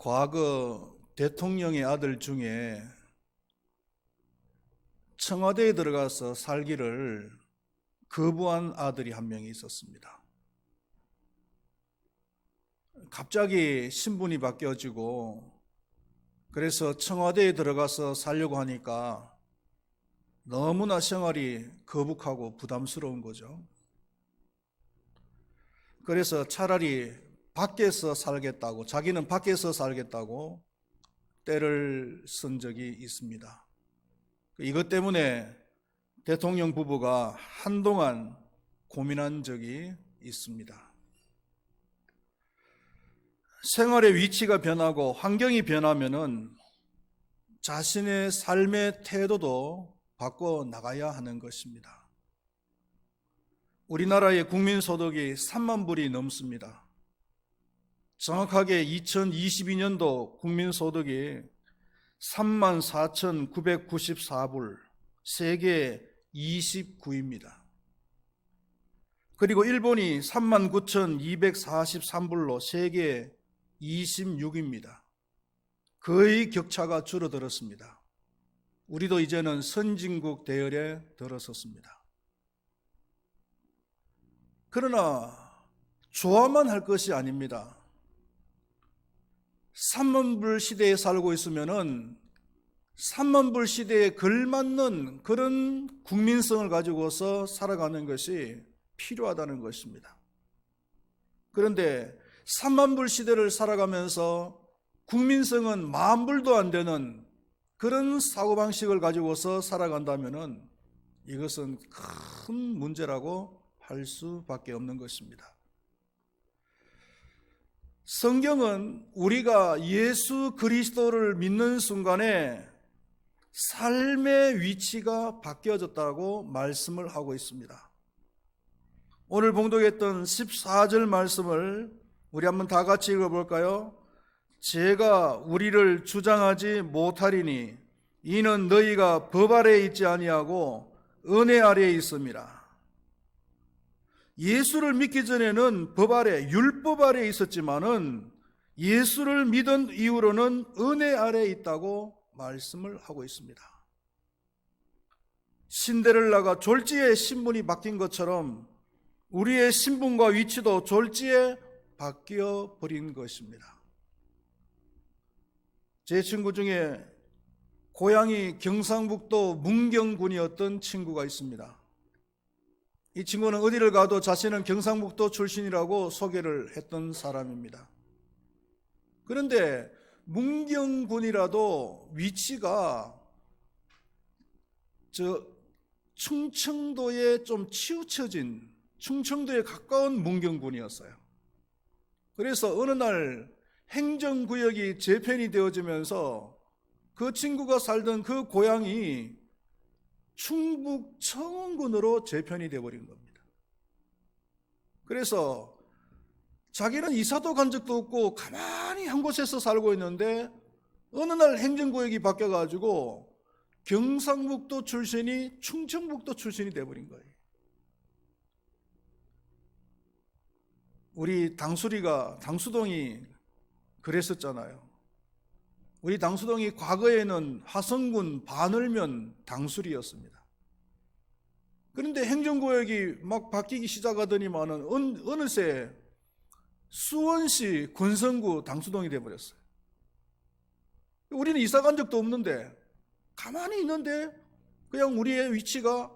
과거 대통령의 아들 중에 청와대에 들어가서 살기를 거부한 아들이 한 명이 있었습니다. 갑자기 신분이 바뀌어지고 그래서 청와대에 들어가서 살려고 하니까 너무나 생활이 거북하고 부담스러운 거죠. 그래서 차라리 밖에서 살겠다고, 자기는 밖에서 살겠다고 때를 쓴 적이 있습니다. 이것 때문에 대통령 부부가 한동안 고민한 적이 있습니다. 생활의 위치가 변하고 환경이 변하면은 자신의 삶의 태도도 바꿔 나가야 하는 것입니다. 우리나라의 국민소득이 3만 불이 넘습니다. 정확하게 2022년도 국민소득이 34,994불, 세계 29위입니다. 그리고 일본이 39,243불로 세계 26위입니다. 거의 격차가 줄어들었습니다. 우리도 이제는 선진국 대열에 들어섰습니다. 그러나 좋아만 할 것이 아닙니다. 3만 불 시대에 살고 있으면은 3만 불 시대에 걸맞는 그런 국민성을 가지고서 살아가는 것이 필요하다는 것입니다. 그런데 3만 불 시대를 살아가면서 국민성은 만 불도 안 되는 그런 사고방식을 가지고서 살아간다면은 이것은 큰 문제라고 할 수밖에 없는 것입니다. 성경은 우리가 예수 그리스도를 믿는 순간에 삶의 위치가 바뀌어졌다고 말씀을 하고 있습니다. 오늘 봉독했던 14절 말씀을 우리 한번 다 같이 읽어볼까요? 제가 우리를 주장하지 못하리니 이는 너희가 법 아래에 있지 아니하고 은혜 아래에 있음이라. 예수를 믿기 전에는 법 아래, 율법 아래에 있었지만은 예수를 믿은 이후로는 은혜 아래에 있다고 말씀을 하고 있습니다. 신데렐라가 졸지에 신분이 바뀐 것처럼 우리의 신분과 위치도 졸지에 바뀌어 버린 것입니다. 제 친구 중에 고향이 경상북도 문경군이었던 친구가 있습니다. 이 친구는 어디를 가도 자신은 경상북도 출신이라고 소개를 했던 사람입니다. 그런데 문경군이라도 위치가 충청도에 좀 치우쳐진, 충청도에 가까운 문경군이었어요. 그래서 어느 날 행정구역이 재편이 되어지면서 그 친구가 살던 그 고향이 충북 청원군으로 재편이 되어버린 겁니다. 그래서 자기는 이사도 간 적도 없고 가만히 한 곳에서 살고 있는데 어느 날 행정구역이 바뀌어가지고 경상북도 출신이 충청북도 출신이 되어버린 거예요. 우리 당수동이 그랬었잖아요. 우리 당수동이 과거에는 화성군 반을면 당수리였습니다. 그런데 행정구역이 막 바뀌기 시작하더니만은 어느새 수원시 권성구 당수동이 되어버렸어요. 우리는 이사 간 적도 없는데 가만히 있는데 그냥 우리의 위치가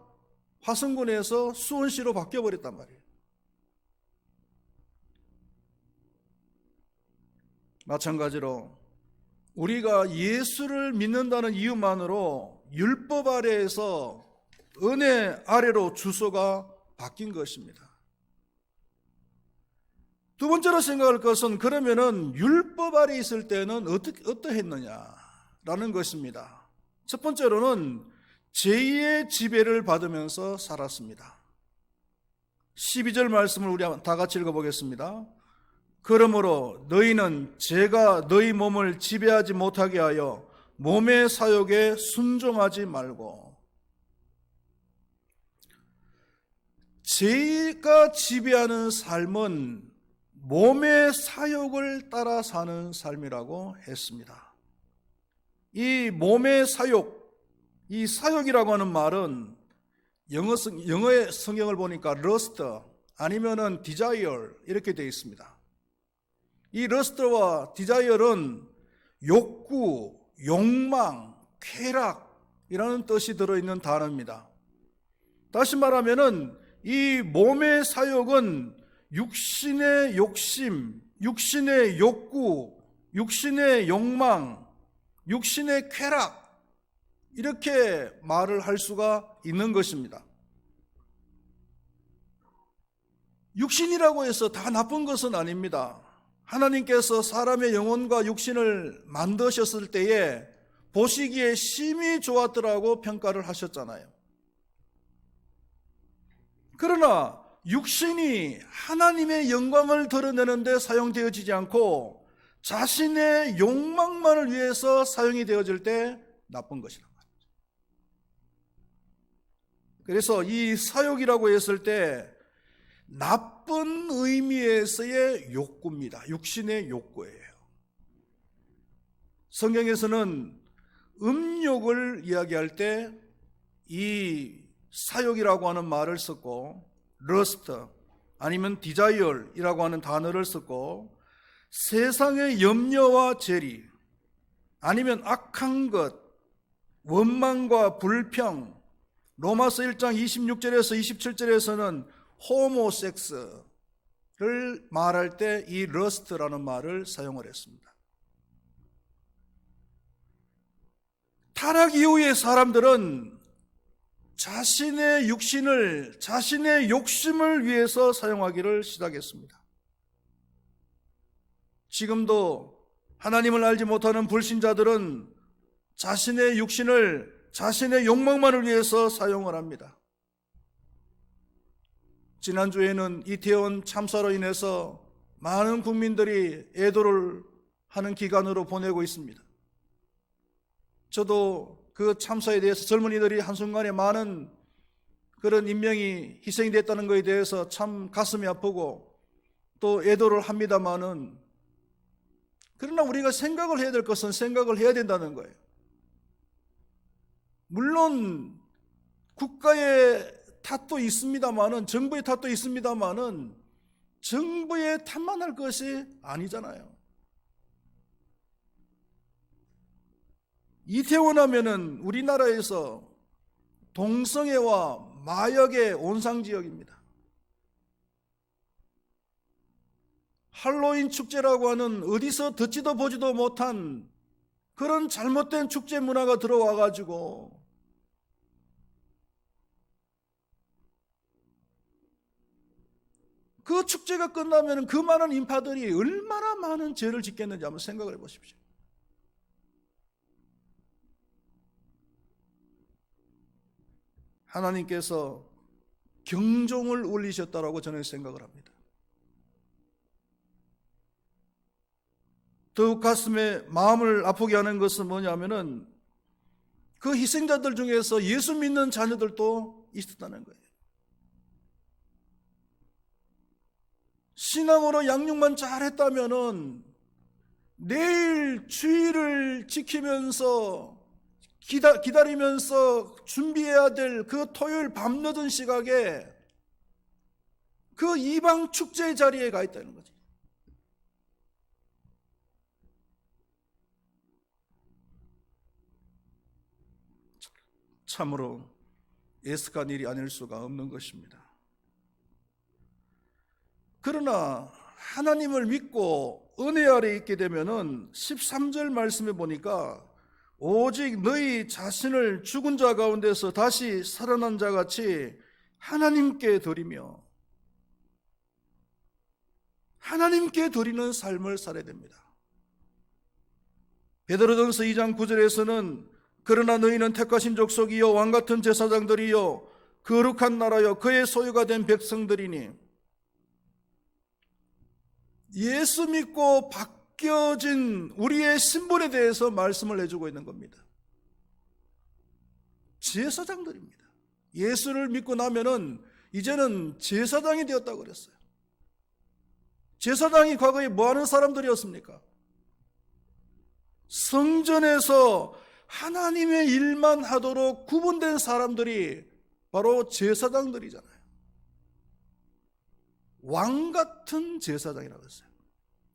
화성군에서 수원시로 바뀌어버렸단 말이에요. 마찬가지로 우리가 예수를 믿는다는 이유만으로 율법 아래에서 은혜 아래로 주소가 바뀐 것입니다. 두 번째로 생각할 것은 그러면은 율법 아래에 있을 때는 어떠했느냐라는 것입니다. 첫 번째로는 제2의 지배를 받으면서 살았습니다. 12절 말씀을 우리 다 같이 읽어보겠습니다. 그러므로 너희는 제가 너희 몸을 지배하지 못하게 하여 몸의 사욕에 순종하지 말고. 제가 지배하는 삶은 몸의 사욕을 따라 사는 삶이라고 했습니다. 이 몸의 사욕, 이 사욕이라고 하는 말은 영어의 성경을 보니까 lust 아니면은 desire 이렇게 되어 있습니다. 이 lust와 desire는 욕구, 욕망, 쾌락이라는 뜻이 들어있는 단어입니다. 다시 말하면은 이 몸의 사욕은 육신의 욕심, 육신의 욕구, 육신의 욕망, 육신의 쾌락 이렇게 말을 할 수가 있는 것입니다. 육신이라고 해서 다 나쁜 것은 아닙니다. 하나님께서 사람의 영혼과 육신을 만드셨을 때에 보시기에 심히 좋았더라고 평가를 하셨잖아요. 그러나 육신이 하나님의 영광을 드러내는 데 사용되어지지 않고 자신의 욕망만을 위해서 사용이 되어질 때 나쁜 것이란 말이죠. 그래서 이 사욕이라고 했을 때 나쁜 의미에서의 욕구입니다. 육신의 욕구예요. 성경에서는 음욕을 이야기할 때 이 사욕이라고 하는 말을 썼고 lust 아니면 desire이라고 하는 단어를 썼고 세상의 염려와 재리 아니면 악한 것, 원망과 불평, 로마서 1장 26절에서 27절에서는 호모섹스를 말할 때 이 lust라는 말을 사용을 했습니다. 타락 이후의 사람들은 자신의 육신을, 자신의 욕심을 위해서 사용하기를 시작했습니다. 지금도 하나님을 알지 못하는 불신자들은 자신의 육신을 자신의 욕망만을 위해서 사용을 합니다. 지난주에는 이태원 참사로 인해서 많은 국민들이 애도를 하는 기간으로 보내고 있습니다. 저도 그 참사에 대해서 젊은이들이 한순간에 많은 그런 인명이 희생이 됐다는 것에 대해서 참 가슴이 아프고 또 애도를 합니다마는 그러나 우리가 생각을 해야 될 것은 생각을 해야 된다는 거예요. 물론 국가의 탓도 있습니다마는 정부의 탓도 있습니다마는 정부의 탓만 할 것이 아니잖아요. 이태원 하면은 우리나라에서 동성애와 마약의 온상지역입니다. 할로윈 축제라고 하는 어디서 듣지도 보지도 못한 그런 잘못된 축제 문화가 들어와 가지고 그 축제가 끝나면 그 많은 인파들이 얼마나 많은 죄를 짓겠는지 한번 생각을 해보십시오. 하나님께서 경종을 울리셨다라고 저는 생각을 합니다. 더욱 가슴에 마음을 아프게 하는 것은 뭐냐면은 그 희생자들 중에서 예수 믿는 자녀들도 있었다는 거예요. 신앙으로 양육만 잘했다면은 내일 주일을 지키면서 기다리면서 준비해야 될 그 토요일 밤늦은 시각에 그 이방 축제 자리에 가 있다는 거지. 참으로 애석한 일이 아닐 수가 없는 것입니다. 그러나 하나님을 믿고 은혜 아래 있게 되면은 13절 말씀에 보니까 오직 너희 자신을 죽은 자 가운데서 다시 살아난 자 같이 하나님께 드리며 하나님께 드리는 삶을 살아야 됩니다. 베드로전서 2장 9절에서는 그러나 너희는 택하신 족속이요 왕같은 제사장들이요 거룩한 나라요 그의 소유가 된 백성들이니 예수 믿고 바뀌어진 우리의 신분에 대해서 말씀을 해주고 있는 겁니다. 제사장들입니다. 예수를 믿고 나면은 이제는 제사장이 되었다고 그랬어요. 제사장이 과거에 뭐 하는 사람들이었습니까? 성전에서 하나님의 일만 하도록 구분된 사람들이 바로 제사장들이잖아요. 왕 같은 제사장이라고 했어요.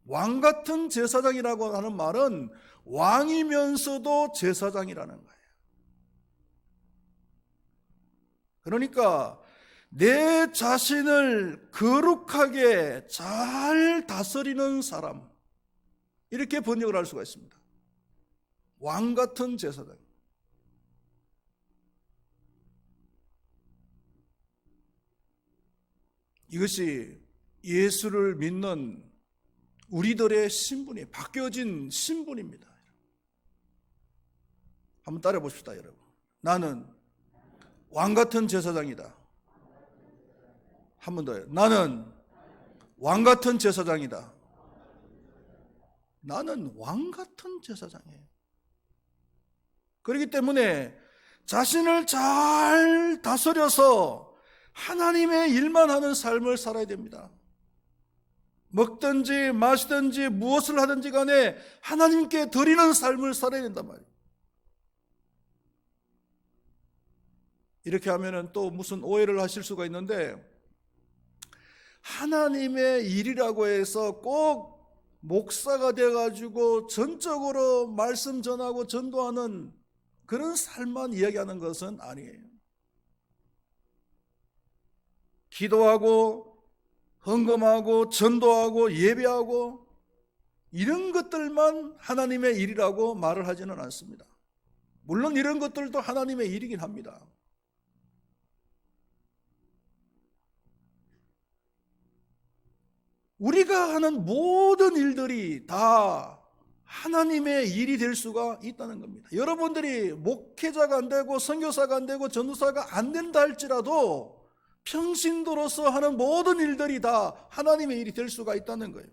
왕 같은 제사장이라고 하는 말은 왕이면서도 제사장이라는 거예요. 그러니까 내 자신을 거룩하게 잘 다스리는 사람, 이렇게 번역을 할 수가 있습니다. 왕 같은 제사장. 이것이 예수를 믿는 우리들의 신분이 바뀌어진 신분입니다. 한번 따라 봅시다, 여러분. 나는 왕 같은 제사장이다. 한 번 더요. 나는 왕 같은 제사장이다. 나는 왕 같은 제사장이에요. 그렇기 때문에 자신을 잘 다스려서 하나님의 일만 하는 삶을 살아야 됩니다. 먹든지 마시든지 무엇을 하든지 간에 하나님께 드리는 삶을 살아야 된단 말이에요. 이렇게 하면은 또 무슨 오해를 하실 수가 있는데, 하나님의 일이라고 해서 꼭 목사가 돼가지고 전적으로 말씀 전하고 전도하는 그런 삶만 이야기하는 것은 아니에요. 기도하고 헌금하고 전도하고 예배하고 이런 것들만 하나님의 일이라고 말을 하지는 않습니다. 물론 이런 것들도 하나님의 일이긴 합니다. 우리가 하는 모든 일들이 다 하나님의 일이 될 수가 있다는 겁니다. 여러분들이 목회자가 안 되고 선교사가 안 되고 전도사가 안 된다 할지라도 평신도로서 하는 모든 일들이 다 하나님의 일이 될 수가 있다는 거예요.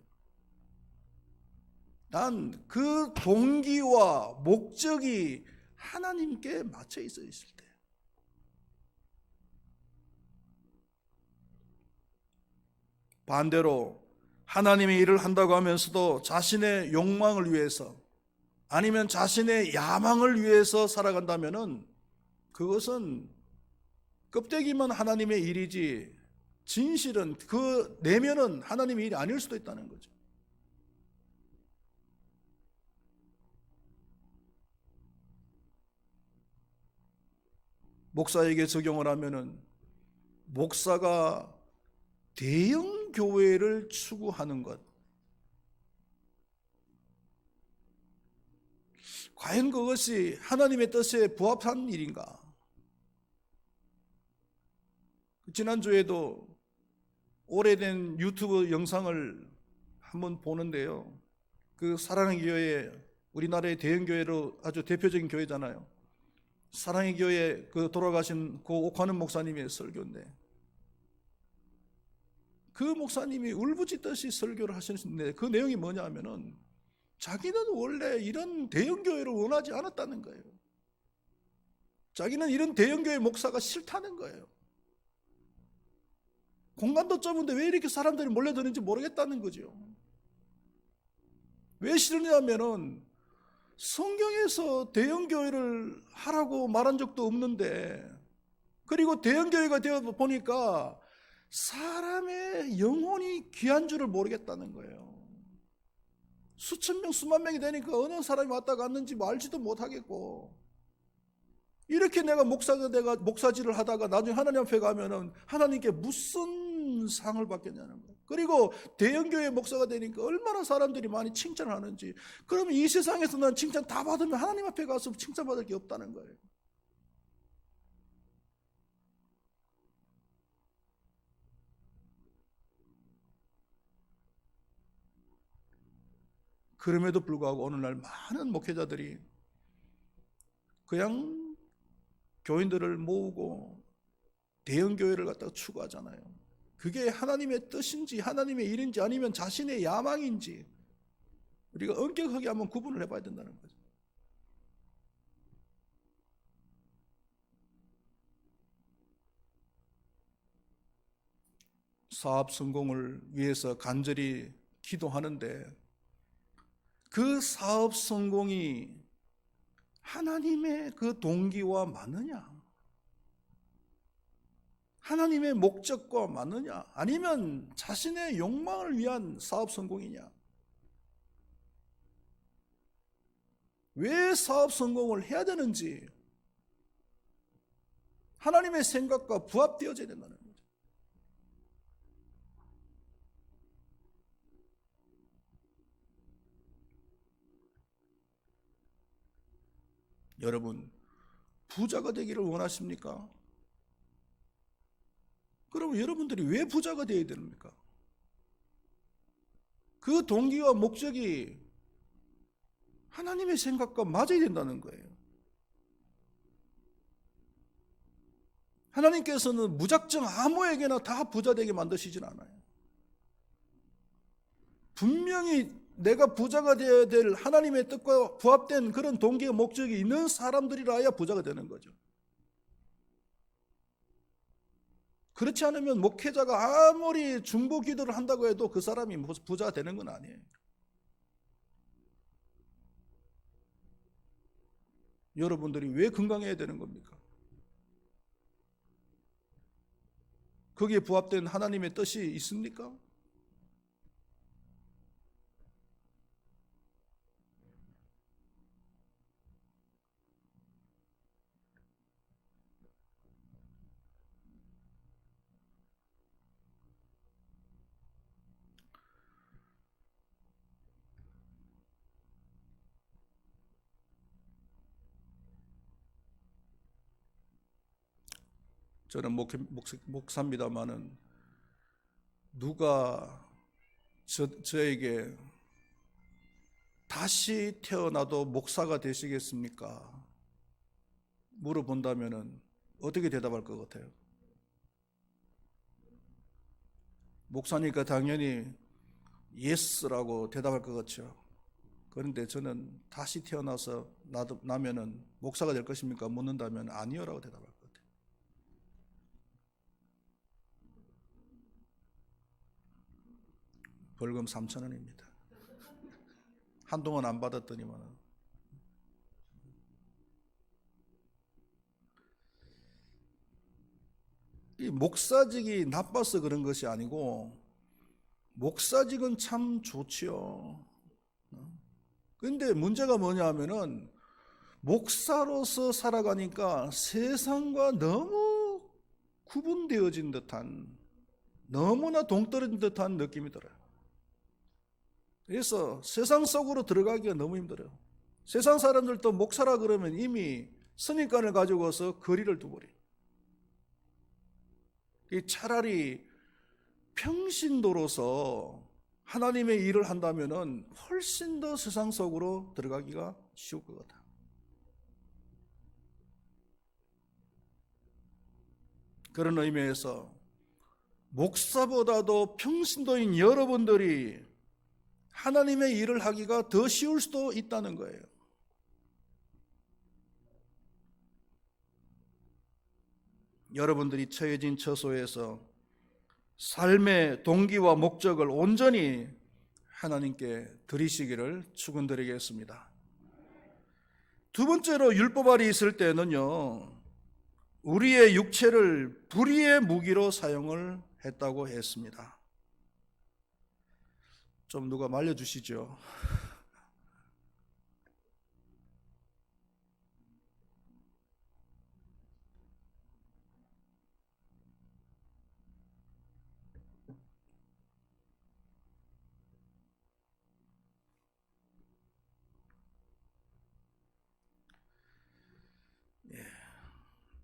단 그 동기와 목적이 하나님께 맞춰 있을 때, 반대로 하나님의 일을 한다고 하면서도 자신의 욕망을 위해서 아니면 자신의 야망을 위해서 살아간다면은 그것은 껍데기만 하나님의 일이지 진실은 그 내면은 하나님의 일이 아닐 수도 있다는 거죠. 목사에게 적용을 하면은 목사가 대형 교회를 추구하는 것, 과연 그것이 하나님의 뜻에 부합한 일인가? 지난주에도 오래된 유튜브 영상을 한번 보는데요, 그 사랑의 교회, 우리나라의 대형 교회로 아주 대표적인 교회잖아요. 사랑의 교회 그 돌아가신 그 옥환은 목사님의 설교인데, 그 목사님이 울부짖듯이 설교를 하시는데 그 내용이 뭐냐 하면은 자기는 원래 이런 대형교회를 원하지 않았다는 거예요. 자기는 이런 대형교회 목사가 싫다는 거예요. 공간도 좁은데 왜 이렇게 사람들이 몰려드는지 모르겠다는 거죠. 왜 싫으냐면은 성경에서 대형교회를 하라고 말한 적도 없는데, 그리고 대형교회가 되어 보니까 사람의 영혼이 귀한 줄을 모르겠다는 거예요. 수천 명 수만 명이 되니까 어느 사람이 왔다 갔는지 뭐 알지도 못하겠고, 이렇게 내가 목사질을 하다가 나중에 하나님 앞에 가면은 하나님께 무슨 상을 받겠냐는 거예요. 그리고 대형교회 목사가 되니까 얼마나 사람들이 많이 칭찬을 하는지, 그러면 이 세상에서 난 칭찬 다 받으면 하나님 앞에 가서 칭찬받을 게 없다는 거예요. 그럼에도 불구하고 오늘날 많은 목회자들이 그냥 교인들을 모으고 대형교회를 갖다가 추구하잖아요. 그게 하나님의 뜻인지 하나님의 일인지 아니면 자신의 야망인지 우리가 엄격하게 한번 구분을 해봐야 된다는 거죠. 사업 성공을 위해서 간절히 기도하는데 그 사업 성공이 하나님의 그 동기와 맞느냐? 하나님의 목적과 맞느냐? 아니면 자신의 욕망을 위한 사업 성공이냐? 왜 사업 성공을 해야 되는지 하나님의 생각과 부합되어져야 된다는 거죠. 여러분, 부자가 되기를 원하십니까? 그럼 여러분들이 왜 부자가 되어야 됩니까? 그 동기와 목적이 하나님의 생각과 맞아야 된다는 거예요. 하나님께서는 무작정 아무에게나 다 부자 되게 만드시진 않아요. 분명히 내가 부자가 되어야 될 하나님의 뜻과 부합된 그런 동기와 목적이 있는 사람들이라야 부자가 되는 거죠. 그렇지 않으면 목회자가 아무리 중보 기도를 한다고 해도 그 사람이 부자가 되는 건 아니에요. 여러분들이 왜 건강해야 되는 겁니까? 거기에 부합된 하나님의 뜻이 있습니까? 저는 목사입니다마는 누가 저에게 다시 태어나도 목사가 되시겠습니까? 물어본다면 어떻게 대답할 것 같아요? 목사니까 당연히 예스라고 대답할 것 같죠. 그런데 저는 다시 태어나서 나면은 목사가 될 것입니까? 묻는다면 아니요라고 대답할 것 같아요. 벌금 3,000원입니다. 한동안 안 받았더니만. 이 목사직이 나빠서 그런 것이 아니고 목사직은 참 좋지요. 그런데 문제가 뭐냐 하면은 목사로서 살아가니까 세상과 너무 구분되어진 듯한, 너무나 동떨어진 듯한 느낌이 들어요. 그래서 세상 속으로 들어가기가 너무 힘들어요. 세상 사람들도 목사라 그러면 이미 선입관을 가지고서 거리를 두버려요. 차라리 평신도로서 하나님의 일을 한다면 훨씬 더 세상 속으로 들어가기가 쉬울 것 같아요. 그런 의미에서 목사보다도 평신도인 여러분들이 하나님의 일을 하기가 더 쉬울 수도 있다는 거예요. 여러분들이 처해진 처소에서 삶의 동기와 목적을 온전히 하나님께 드리시기를 축원드리겠습니다. 두 번째로 율법알이 있을 때는요, 우리의 육체를 불의의 무기로 사용을 했다고 했습니다. 좀 누가 말려주시죠.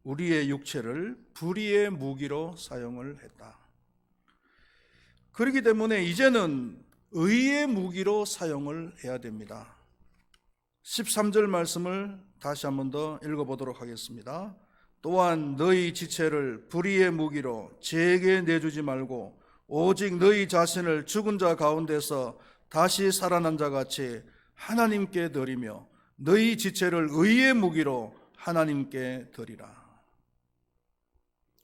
우리의 육체를 불의의 무기로 사용을 했다. 그렇기 때문에 이제는 의의 무기로 사용을 해야 됩니다. 13절 말씀을 다시 한 번 더 읽어보도록 하겠습니다. 또한 너희 지체를 불의의 무기로 죄에게 내주지 말고 오직 너희 자신을 죽은 자 가운데서 다시 살아난 자 같이 하나님께 드리며 너희 지체를 의의 무기로 하나님께 드리라.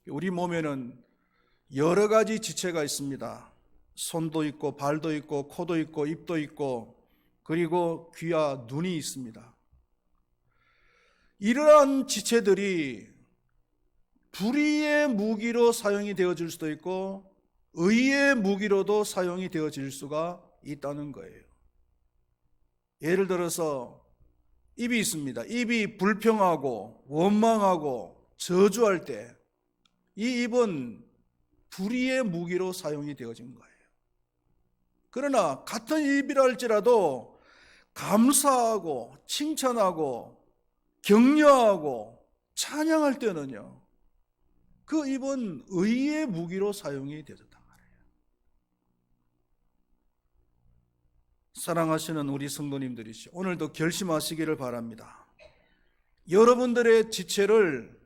우리 몸에는 여러 가지 지체가 있습니다. 손도 있고 발도 있고 코도 있고 입도 있고 그리고 귀와 눈이 있습니다. 이러한 지체들이 불의의 무기로 사용이 되어질 수도 있고 의의 무기로도 사용이 되어질 수가 있다는 거예요. 예를 들어서 입이 있습니다. 입이 불평하고 원망하고 저주할 때 이 입은 불의의 무기로 사용이 되어진 거예요. 그러나 같은 입이라 할지라도 감사하고 칭찬하고 격려하고 찬양할 때는요, 그 입은 의의 무기로 사용이 되었단 말이에요. 사랑하시는 우리 성도님들이시죠. 오늘도 결심하시기를 바랍니다. 여러분들의 지체를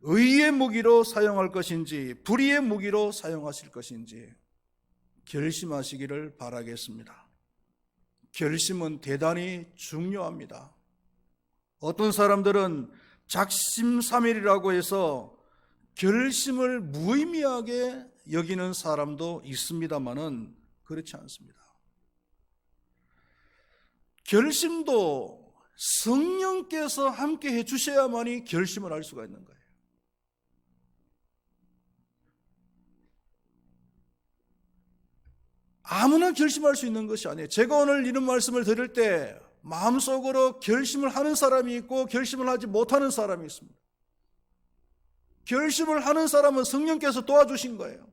의의 무기로 사용할 것인지 불의의 무기로 사용하실 것인지 결심하시기를 바라겠습니다. 결심은 대단히 중요합니다. 어떤 사람들은 작심삼일이라고 해서 결심을 무의미하게 여기는 사람도 있습니다만은 그렇지 않습니다. 결심도 성령께서 함께 해주셔야만이 결심을 할 수가 있는 거예요. 아무나 결심할 수 있는 것이 아니에요. 제가 오늘 이런 말씀을 드릴 때 마음속으로 결심을 하는 사람이 있고 결심을 하지 못하는 사람이 있습니다. 결심을 하는 사람은 성령께서 도와주신 거예요.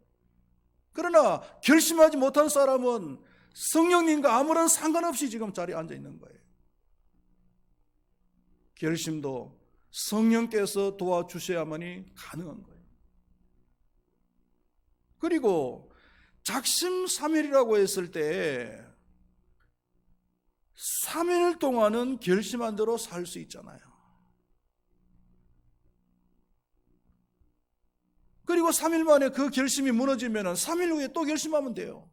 그러나 결심하지 못한 사람은 성령님과 아무런 상관없이 지금 자리에 앉아 있는 거예요. 결심도 성령께서 도와주셔야만이 가능한 거예요. 그리고 작심삼일이라고 했을 때 3일 동안은 결심한 대로 살 수 있잖아요. 그리고 3일 만에 그 결심이 무너지면 3일 후에 또 결심하면 돼요.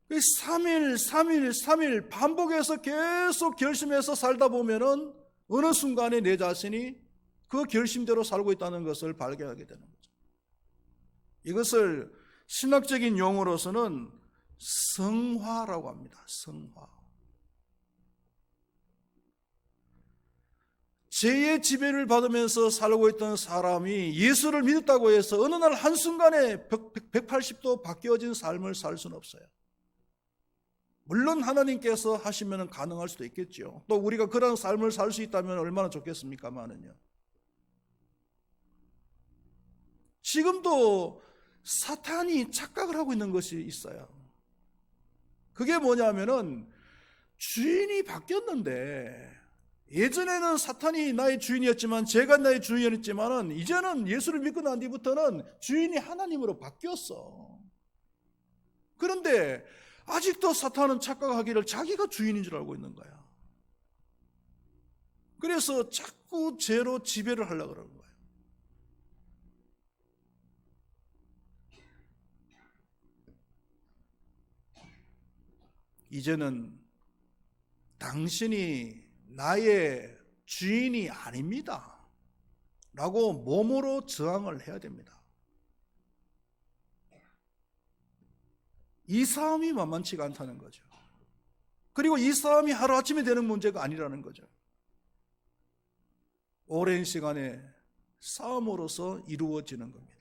3일 반복해서 계속 결심해서 살다 보면은 어느 순간에 내 자신이 그 결심대로 살고 있다는 것을 발견하게 되는 거죠. 이것을 신학적인 용어로서는 성화라고 합니다. 성화. 죄의 지배를 받으면서 살고 있던 사람이 예수를 믿었다고 해서 어느 날 한순간에 180도 바뀌어진 삶을 살 수는 없어요. 물론 하나님께서 하시면 가능할 수도 있겠죠. 또 우리가 그런 삶을 살 수 있다면 얼마나 좋겠습니까만은요. 지금도 사탄이 착각을 하고 있는 것이 있어요. 그게 뭐냐면은 주인이 바뀌었는데 예전에는 사탄이 나의 주인이었지만 제가 나의 주인이었지만은 이제는 예수를 믿고 난 뒤부터는 주인이 하나님으로 바뀌었어. 그런데 아직도 사탄은 착각하기를 자기가 주인인 줄 알고 있는 거야. 그래서 자꾸 죄로 지배를 하려고 그러는 거예요. 이제는 당신이 나의 주인이 아닙니다 라고 몸으로 저항을 해야 됩니다. 이 싸움이 만만치가 않다는 거죠. 그리고 이 싸움이 하루아침에 되는 문제가 아니라는 거죠. 오랜 시간의 싸움으로서 이루어지는 겁니다.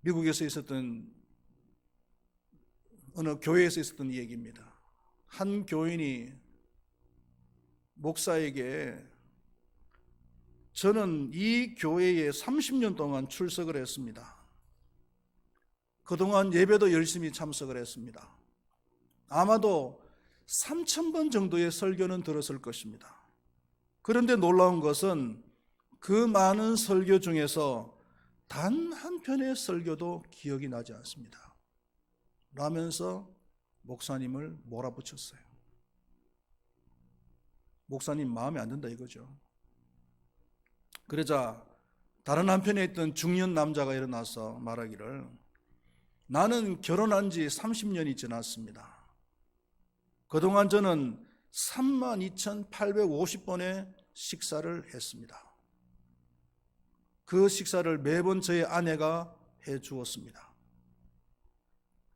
미국에서 있었던 어느 교회에서 있었던 얘기입니다. 한 교인이 목사에게 저는 이 교회에 30년 동안 출석을 했습니다. 그동안 예배도 열심히 참석을 했습니다. 아마도 3,000번 정도의 설교는 들었을 것입니다. 그런데 놀라운 것은 그 많은 설교 중에서 단 한 편의 설교도 기억이 나지 않습니다. 라면서 목사님을 몰아붙였어요. 목사님 마음에 안 든다 이거죠. 그러자 다른 한편에 있던 중년 남자가 일어나서 말하기를 나는 결혼한 지 30년이 지났습니다. 그동안 저는 32,850번의 식사를 했습니다. 그 식사를 매번 저의 아내가 해 주었습니다.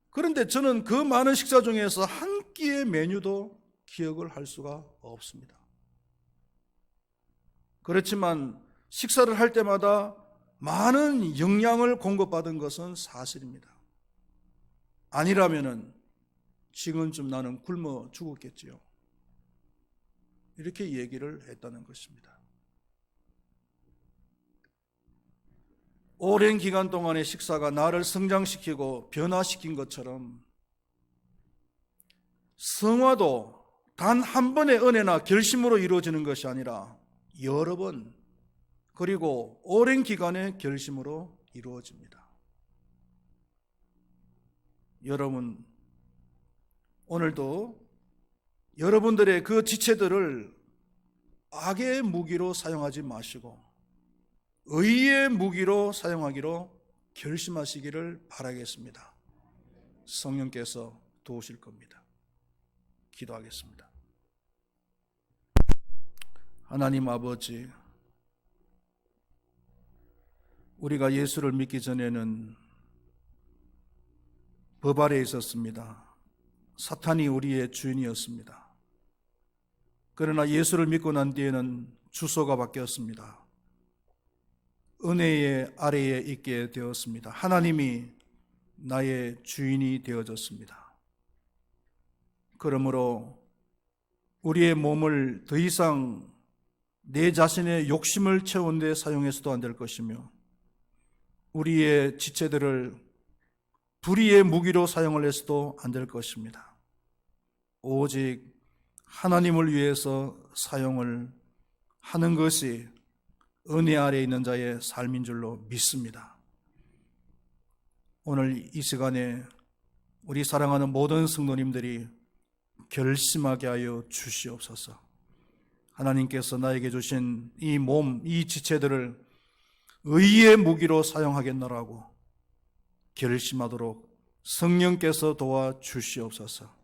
그런데 저는 그 많은 식사 중에서 한 끼의 메뉴도 기억을 할 수가 없습니다. 그렇지만 식사를 할 때마다 많은 영양을 공급받은 것은 사실입니다. 아니라면은 지금쯤 나는 굶어 죽었겠지요. 이렇게 얘기를 했다는 것입니다. 오랜 기간 동안의 식사가 나를 성장시키고 변화시킨 것처럼 성화도 단 한 번의 은혜나 결심으로 이루어지는 것이 아니라 여러 번 그리고 오랜 기간의 결심으로 이루어집니다. 여러분, 오늘도 여러분들의 그 지체들을 악의 무기로 사용하지 마시고 의의 무기로 사용하기로 결심하시기를 바라겠습니다. 성령께서 도우실 겁니다. 기도하겠습니다. 하나님 아버지, 우리가 예수를 믿기 전에는 법 아래에 있었습니다. 사탄이 우리의 주인이었습니다. 그러나 예수를 믿고 난 뒤에는 주소가 바뀌었습니다. 은혜의 아래에 있게 되었습니다. 하나님이 나의 주인이 되어졌습니다. 그러므로 우리의 몸을 더 이상 내 자신의 욕심을 채우는 데 사용해서도 안 될 것이며 우리의 지체들을 불의의 무기로 사용을 해서도 안 될 것입니다. 오직 하나님을 위해서 사용을 하는 것이 은혜 아래에 있는 자의 삶인 줄로 믿습니다. 오늘 이 시간에 우리 사랑하는 모든 성도님들이 결심하게 하여 주시옵소서. 하나님께서 나에게 주신 이 몸, 이 지체들을 의의 무기로 사용하겠노라고 결심하도록 성령께서 도와 주시옵소서.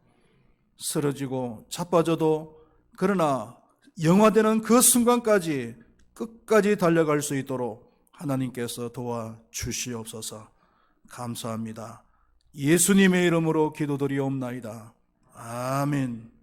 쓰러지고 자빠져도 그러나 영화되는 그 순간까지 끝까지 달려갈 수 있도록 하나님께서 도와 주시옵소서. 감사합니다. 예수님의 이름으로 기도드리옵나이다. 아멘.